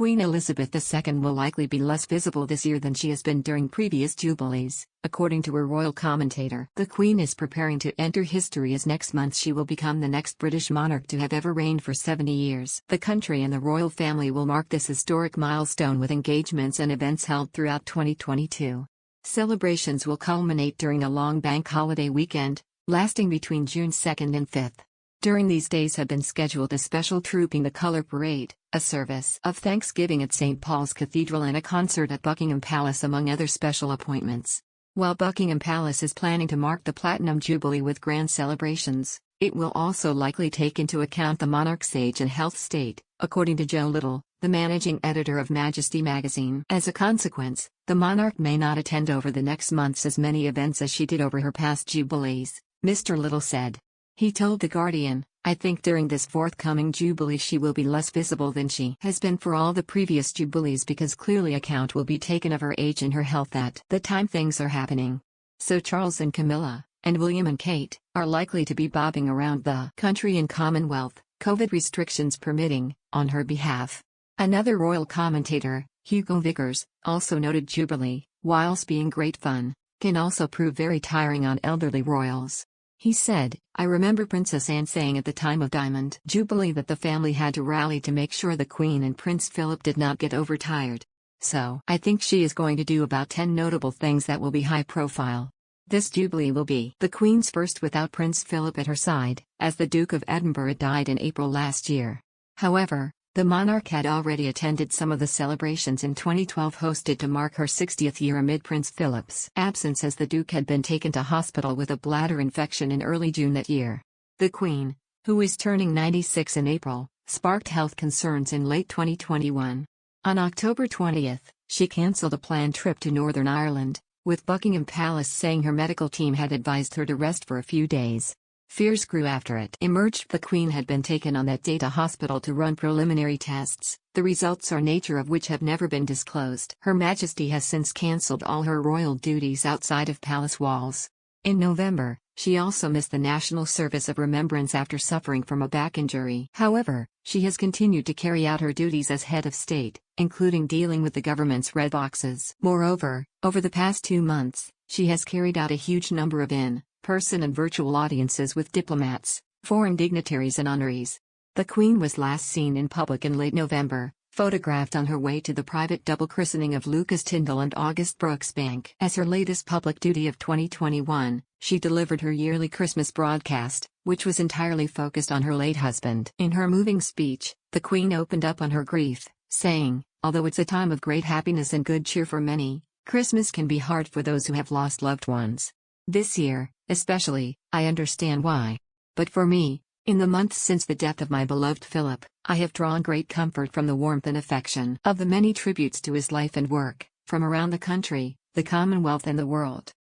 Queen Elizabeth II will likely be less visible this year than she has been during previous Jubilees, according to a royal commentator. The Queen is preparing to enter history as next month she will become the next British monarch to have ever reigned for 70 years. The country and the royal family will mark this historic milestone with engagements and events held throughout 2022. Celebrations will culminate during a long bank holiday weekend, lasting between June 2nd and 5th. During these days have been scheduled a special Trooping the Colour Parade, a service of Thanksgiving at St. Paul's Cathedral and a concert at Buckingham Palace among other special appointments. While Buckingham Palace is planning to mark the Platinum Jubilee with grand celebrations, it will also likely take into account the monarch's age and health state, according to Joe Little, the managing editor of Majesty magazine. As a consequence, the monarch may not attend over the next months as many events as she did over her past Jubilees, Mr. Little said. He told The Guardian, "I think during this forthcoming Jubilee she will be less visible than she has been for all the previous Jubilees because clearly account will be taken of her age and her health at the time things are happening." So Charles and Camilla, and William and Kate, are likely to be bobbing around the country and Commonwealth, COVID restrictions permitting, on her behalf. Another royal commentator, Hugo Vickers, also noted Jubilee, whilst being great fun, can also prove very tiring on elderly royals. He said, "I remember Princess Anne saying at the time of Diamond Jubilee that the family had to rally to make sure the Queen and Prince Philip did not get overtired. So I think she is going to do about 10 notable things that will be high profile. This Jubilee will be the Queen's first without Prince Philip at her side, as the Duke of Edinburgh died in April last year." However, the monarch had already attended some of the celebrations in 2012 hosted to mark her 60th year amid Prince Philip's absence as the Duke had been taken to hospital with a bladder infection in early June that year. The Queen, who is turning 96 in April, sparked health concerns in late 2021. On October 20th, she cancelled a planned trip to Northern Ireland, with Buckingham Palace saying her medical team had advised her to rest for a few days. Fears grew after it emerged the Queen had been taken on that day to hospital to run preliminary tests, the results or nature of which have never been disclosed. Her Majesty has since cancelled all her royal duties outside of palace walls. In November, she also missed the National Service of Remembrance after suffering from a back injury. However, she has continued to carry out her duties as head of state, including dealing with the government's red boxes. Moreover, over the past 2 months, she has carried out a huge number of in-person and virtual audiences with diplomats, foreign dignitaries and honorees. The Queen was last seen in public in late November, photographed on her way to the private double christening of Lucas Tyndall and August Brooksbank. As her latest public duty of 2021, she delivered her yearly Christmas broadcast, which was entirely focused on her late husband. In her moving speech, the Queen opened up on her grief, saying, "Although it's a time of great happiness and good cheer for many, Christmas can be hard for those who have lost loved ones. This year, especially, I understand why. But for me, in the months since the death of my beloved Philip, I have drawn great comfort from the warmth and affection of the many tributes to his life and work, from around the country, the Commonwealth and the world.